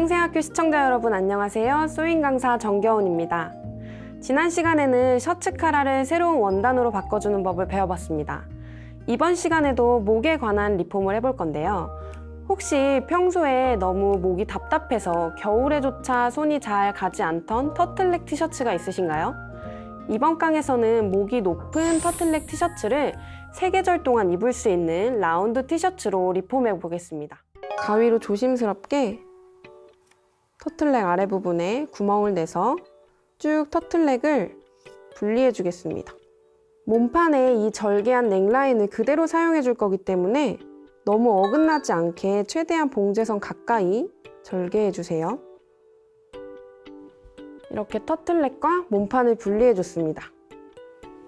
평생학교 시청자 여러분 안녕하세요. 소잉 강사 정겨운입니다. 지난 시간에는 셔츠 카라를 새로운 원단으로 바꿔주는 법을 배워봤습니다. 이번 시간에도 목에 관한 리폼을 해볼 건데요. 혹시 평소에 너무 목이 답답해서 겨울에조차 손이 잘 가지 않던 터틀넥 티셔츠가 있으신가요? 이번 강에서는 목이 높은 터틀넥 티셔츠를 세계절 동안 입을 수 있는 라운드 티셔츠로 리폼해 보겠습니다. 가위로 조심스럽게 터틀넥 아래 부분에 구멍을 내서 쭉 터틀넥을 분리해 주겠습니다. 몸판에 이 절개한 넥라인을 그대로 사용해 줄 거기 때문에 너무 어긋나지 않게 최대한 봉제선 가까이 절개해 주세요. 이렇게 터틀넥과 몸판을 분리해 줬습니다.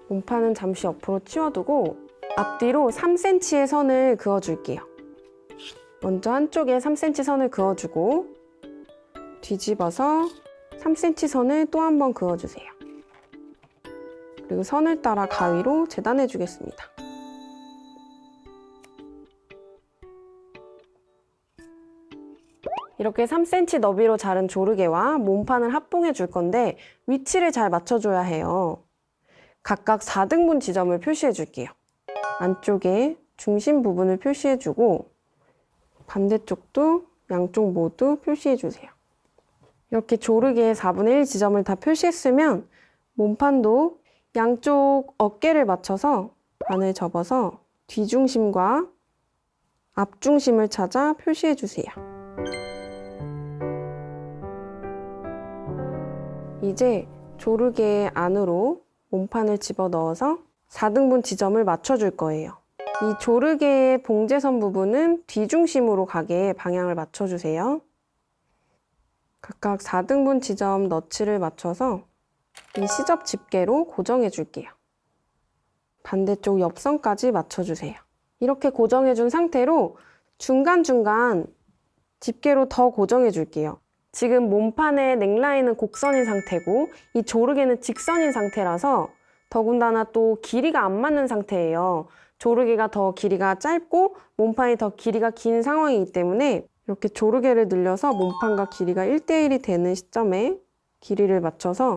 몸판은 잠시 옆으로 치워두고 앞뒤로 3cm의 선을 그어줄게요. 먼저 한쪽에 3cm 선을 그어주고 뒤집어서 3cm 선을 또 한 번 그어주세요. 그리고 선을 따라 가위로 재단해 주겠습니다. 이렇게 3cm 너비로 자른 조르개와 몸판을 합봉해 줄 건데 위치를 잘 맞춰줘야 해요. 각각 4등분 지점을 표시해 줄게요. 안쪽에 중심 부분을 표시해 주고 반대쪽도 양쪽 모두 표시해 주세요. 이렇게 조르개의 4분의 1 지점을 다 표시했으면 몸판도 양쪽 어깨를 맞춰서 반을 접어서 뒤중심과 앞중심을 찾아 표시해 주세요. 이제 조르개 안으로 몸판을 집어넣어서 4등분 지점을 맞춰줄 거예요. 이 조르개의 봉제선 부분은 뒤중심으로 가게 방향을 맞춰주세요. 각각 4등분 지점 너츠를 맞춰서 이 시접 집게로 고정해 줄게요. 반대쪽 옆선까지 맞춰주세요. 이렇게 고정해 준 상태로 중간중간 집게로 더 고정해 줄게요. 지금 몸판의 넥라인은 곡선인 상태고 이 조르개는 직선인 상태라서 더군다나 또 길이가 안 맞는 상태예요. 조르개가 더 길이가 짧고 몸판이 더 길이가 긴 상황이기 때문에 이렇게 조르개를 늘려서 몸판과 길이가 1대1이 되는 시점에 길이를 맞춰서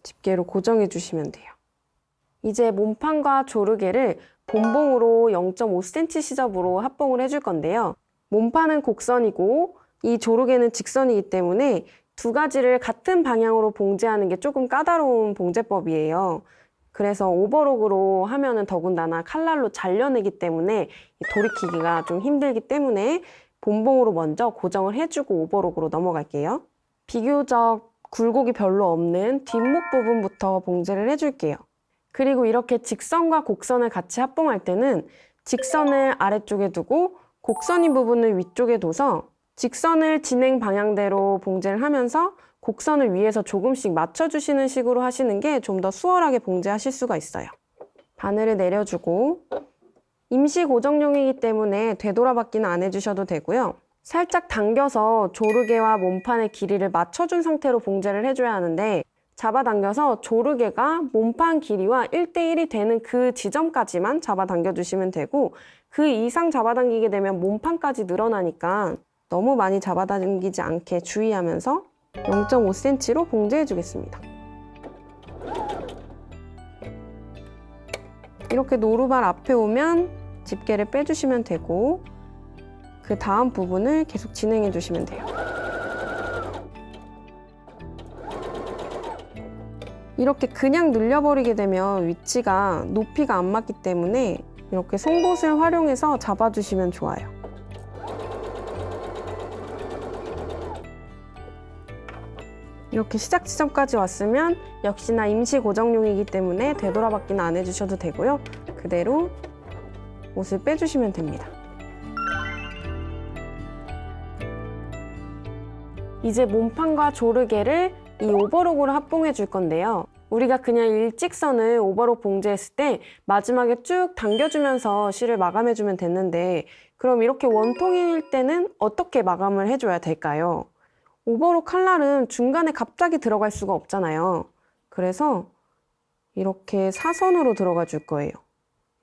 집게로 고정해 주시면 돼요. 이제 몸판과 조르개를 본봉으로 0.5cm 시접으로 합봉을 해줄 건데요. 몸판은 곡선이고 이 조르개는 직선이기 때문에 두 가지를 같은 방향으로 봉제하는 게 조금 까다로운 봉제법이에요. 그래서 오버록으로 하면은 더군다나 칼날로 잘려내기 때문에 돌이키기가 좀 힘들기 때문에 본봉으로 먼저 고정을 해주고 오버록으로 넘어갈게요. 비교적 굴곡이 별로 없는 뒷목 부분부터 봉제를 해줄게요. 그리고 이렇게 직선과 곡선을 같이 합봉할 때는 직선을 아래쪽에 두고 곡선인 부분을 위쪽에 둬서 직선을 진행 방향대로 봉제를 하면서 곡선을 위에서 조금씩 맞춰주시는 식으로 하시는 게 좀 더 수월하게 봉제하실 수가 있어요. 바늘을 내려주고 임시 고정용이기 때문에 되돌아받기는 안 해주셔도 되고요. 살짝 당겨서 조르개와 몸판의 길이를 맞춰준 상태로 봉제를 해줘야 하는데 잡아당겨서 조르개가 몸판 길이와 1대1이 되는 그 지점까지만 잡아당겨주시면 되고 그 이상 잡아당기게 되면 몸판까지 늘어나니까 너무 많이 잡아당기지 않게 주의하면서 0.5cm로 봉제해 주겠습니다. 이렇게 노루발 앞에 오면 집게를 빼주시면 되고 그 다음 부분을 계속 진행해 주시면 돼요. 이렇게 그냥 늘려버리게 되면 위치가 높이가 안 맞기 때문에 이렇게 송곳을 활용해서 잡아주시면 좋아요. 이렇게 시작 지점까지 왔으면 역시나 임시 고정용이기 때문에 되돌아받기는 안 해주셔도 되고요. 그대로 옷을 빼주시면 됩니다. 이제 몸판과 조르개를 이 오버록으로 합봉해 줄 건데요. 우리가 그냥 일직선을 오버록 봉제했을 때 마지막에 쭉 당겨주면서 실을 마감해주면 됐는데 그럼 이렇게 원통일 때는 어떻게 마감을 해줘야 될까요? 오버록 칼날은 중간에 갑자기 들어갈 수가 없잖아요. 그래서 이렇게 사선으로 들어가 줄 거예요.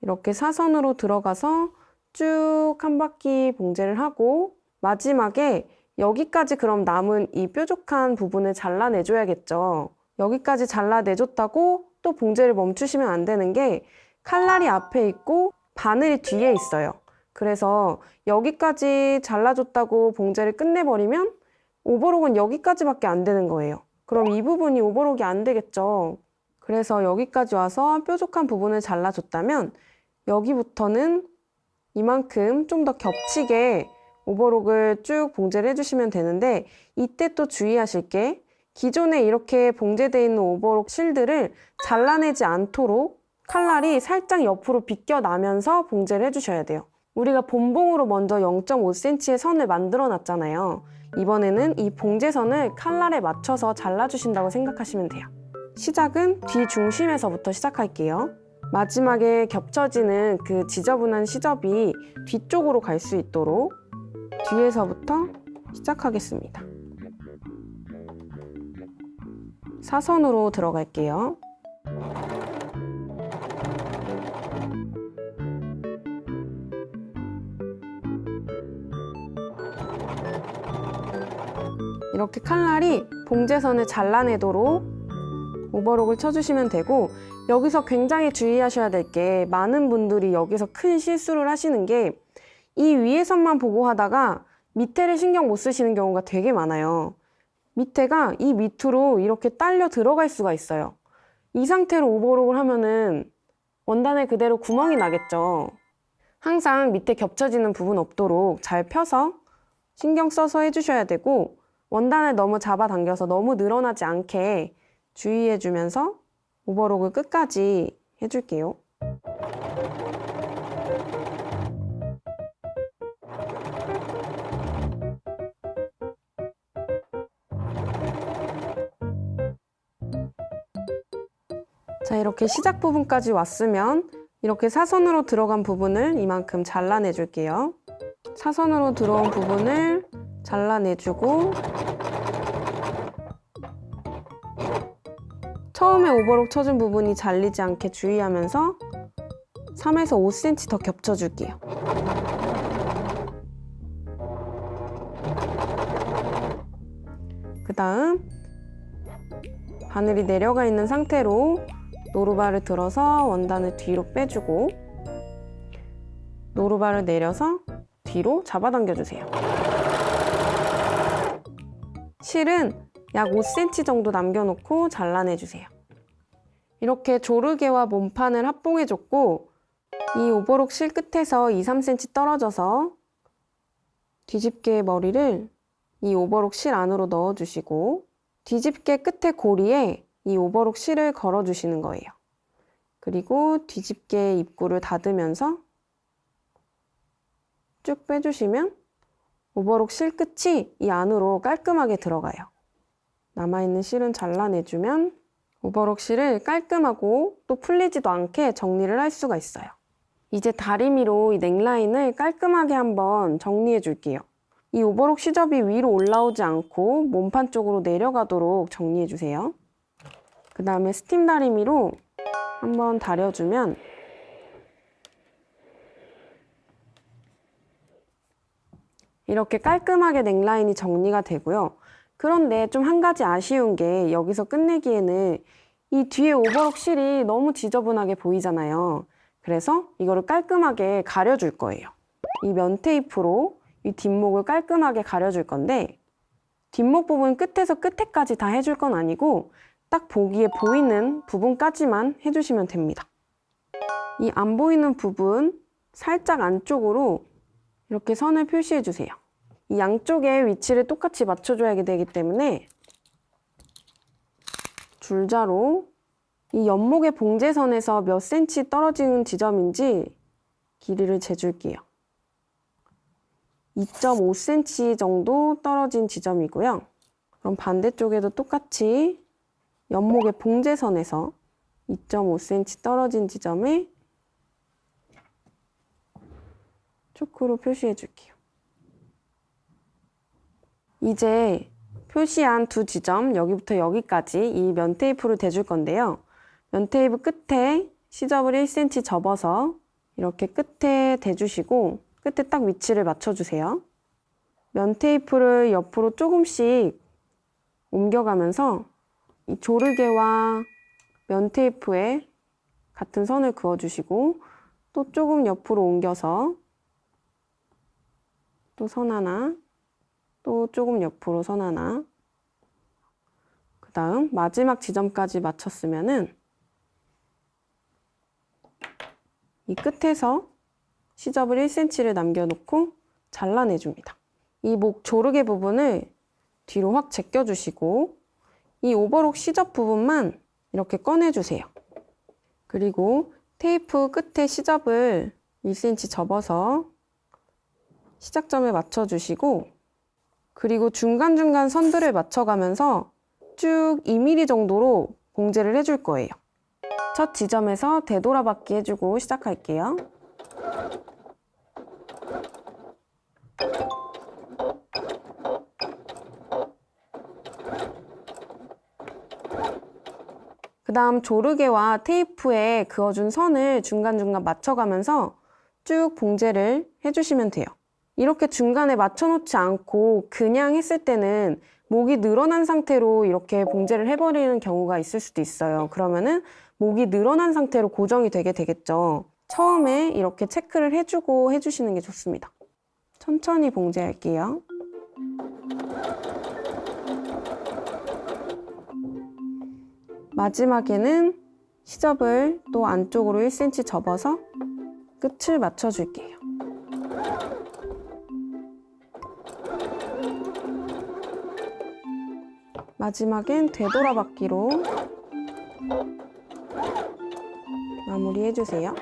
이렇게 사선으로 들어가서 쭉 한 바퀴 봉제를 하고 마지막에 여기까지 그럼 남은 이 뾰족한 부분을 잘라내줘야겠죠. 여기까지 잘라내줬다고 또 봉제를 멈추시면 안 되는 게 칼날이 앞에 있고 바늘이 뒤에 있어요. 그래서 여기까지 잘라줬다고 봉제를 끝내버리면 오버록은 여기까지밖에 안 되는 거예요. 그럼 이 부분이 오버록이 안 되겠죠. 그래서 여기까지 와서 뾰족한 부분을 잘라줬다면 여기부터는 이만큼 좀 더 겹치게 오버록을 쭉 봉제를 해주시면 되는데 이때 또 주의하실 게 기존에 이렇게 봉제되어 있는 오버록 실들을 잘라내지 않도록 칼날이 살짝 옆으로 비껴나면서 봉제를 해주셔야 돼요. 우리가 본봉으로 먼저 0.5cm의 선을 만들어 놨잖아요. 이번에는 이 봉제선을 칼날에 맞춰서 잘라주신다고 생각하시면 돼요. 시작은 뒤 중심에서부터 시작할게요. 마지막에 겹쳐지는 그 지저분한 시접이 뒤쪽으로 갈 수 있도록 뒤에서부터 시작하겠습니다. 사선으로 들어갈게요. 이렇게 칼날이 봉제선을 잘라내도록 오버록을 쳐주시면 되고 여기서 굉장히 주의하셔야 될 게 많은 분들이 여기서 큰 실수를 하시는 게 이 위에 선만 보고 하다가 밑에를 신경 못 쓰시는 경우가 되게 많아요. 밑에가 이 밑으로 이렇게 딸려 들어갈 수가 있어요. 이 상태로 오버록을 하면은 원단에 그대로 구멍이 나겠죠. 항상 밑에 겹쳐지는 부분 없도록 잘 펴서 신경 써서 해주셔야 되고 원단을 너무 잡아당겨서 너무 늘어나지 않게 주의해주면서 오버록을 끝까지 해줄게요. 자, 이렇게 시작 부분까지 왔으면 이렇게 사선으로 들어간 부분을 이만큼 잘라내줄게요. 사선으로 들어온 부분을 잘라내주고 처음에 오버록 쳐준 부분이 잘리지 않게 주의하면서 3에서 5cm 더 겹쳐줄게요. 그 다음 바늘이 내려가 있는 상태로 노루발을 들어서 원단을 뒤로 빼주고 노루발을 내려서 뒤로 잡아당겨주세요. 실은 약 5cm 정도 남겨놓고 잘라내주세요. 이렇게 조르개와 몸판을 합봉해줬고 이 오버록 실 끝에서 2-3cm 떨어져서 뒤집개 머리를 이 오버록 실 안으로 넣어주시고 뒤집개 끝에 고리에 이 오버록 실을 걸어주시는 거예요. 그리고 뒤집개 입구를 닫으면서 쭉 빼주시면 오버록 실 끝이 이 안으로 깔끔하게 들어가요. 남아있는 실은 잘라내주면 오버록 실을 깔끔하고 또 풀리지도 않게 정리를 할 수가 있어요. 이제 다리미로 이 넥라인을 깔끔하게 한번 정리해 줄게요. 이 오버록 시접이 위로 올라오지 않고 몸판 쪽으로 내려가도록 정리해 주세요. 그 다음에 스팀 다리미로 한번 다려주면 이렇게 깔끔하게 넥라인이 정리가 되고요. 그런데 좀 한 가지 아쉬운 게 여기서 끝내기에는 이 뒤에 오버록 실이 너무 지저분하게 보이잖아요. 그래서 이거를 깔끔하게 가려줄 거예요. 이 면 테이프로 이 뒷목을 깔끔하게 가려줄 건데 뒷목 부분 끝에서 끝에까지 다 해줄 건 아니고 딱 보기에 보이는 부분까지만 해주시면 됩니다. 이 안 보이는 부분 살짝 안쪽으로 이렇게 선을 표시해 주세요. 이 양쪽의 위치를 똑같이 맞춰줘야 되기 때문에 줄자로 이 옆목의 봉제선에서 몇 cm 떨어지는 지점인지 길이를 재줄게요. 2.5cm 정도 떨어진 지점이고요. 그럼 반대쪽에도 똑같이 옆목의 봉제선에서 2.5cm 떨어진 지점에 초크로 표시해 줄게요. 이제 표시한 두 지점, 여기부터 여기까지 이 면 테이프를 대줄 건데요. 면 테이프 끝에 시접을 1cm 접어서 이렇게 끝에 대주시고 끝에 딱 위치를 맞춰주세요. 면 테이프를 옆으로 조금씩 옮겨가면서 이 조르개와 면 테이프에 같은 선을 그어주시고 또 조금 옆으로 옮겨서 또 선 하나, 또 조금 옆으로 선 하나, 그 다음 마지막 지점까지 맞췄으면은 이 끝에서 시접을 1cm를 남겨놓고 잘라내줍니다. 이 목 조르개 부분을 뒤로 확 제껴주시고 이 오버록 시접 부분만 이렇게 꺼내주세요. 그리고 테이프 끝에 시접을 1cm 접어서 시작점에 맞춰주시고 그리고 중간중간 선들을 맞춰가면서 쭉 2mm 정도로 봉제를 해줄 거예요. 첫 지점에서 되돌아받기 해주고 시작할게요. 그 다음 조르개와 테이프에 그어준 선을 중간중간 맞춰가면서 쭉 봉제를 해주시면 돼요. 이렇게 중간에 맞춰놓지 않고 그냥 했을 때는 목이 늘어난 상태로 이렇게 봉제를 해버리는 경우가 있을 수도 있어요. 그러면은 목이 늘어난 상태로 고정이 되게 되겠죠. 처음에 이렇게 체크를 해주고 해주시는 게 좋습니다. 천천히 봉제할게요. 마지막에는 시접을 또 안쪽으로 1cm 접어서 끝을 맞춰줄게요. 마지막엔 되돌아받기로 마무리해주세요.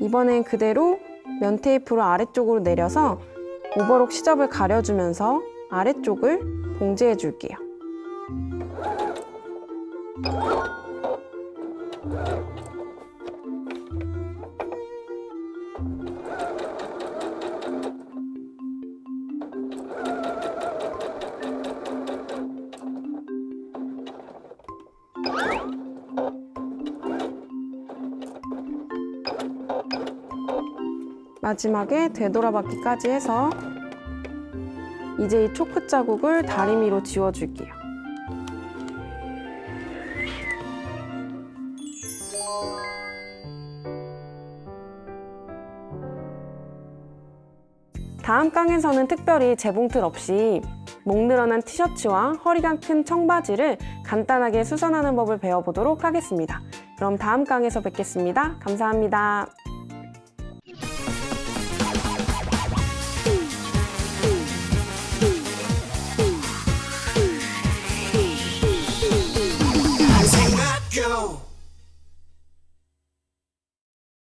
이번엔 그대로 면 테이프로 아래쪽으로 내려서 오버록 시접을 가려주면서 아래쪽을 봉제해줄게요. 마지막에 되돌아받기까지 해서 이제 이 초크 자국을 다리미로 지워줄게요. 다음 강에서는 특별히 재봉틀 없이 목 늘어난 티셔츠와 허리가 큰 청바지를 간단하게 수선하는 법을 배워보도록 하겠습니다. 그럼 다음 강에서 뵙겠습니다. 감사합니다.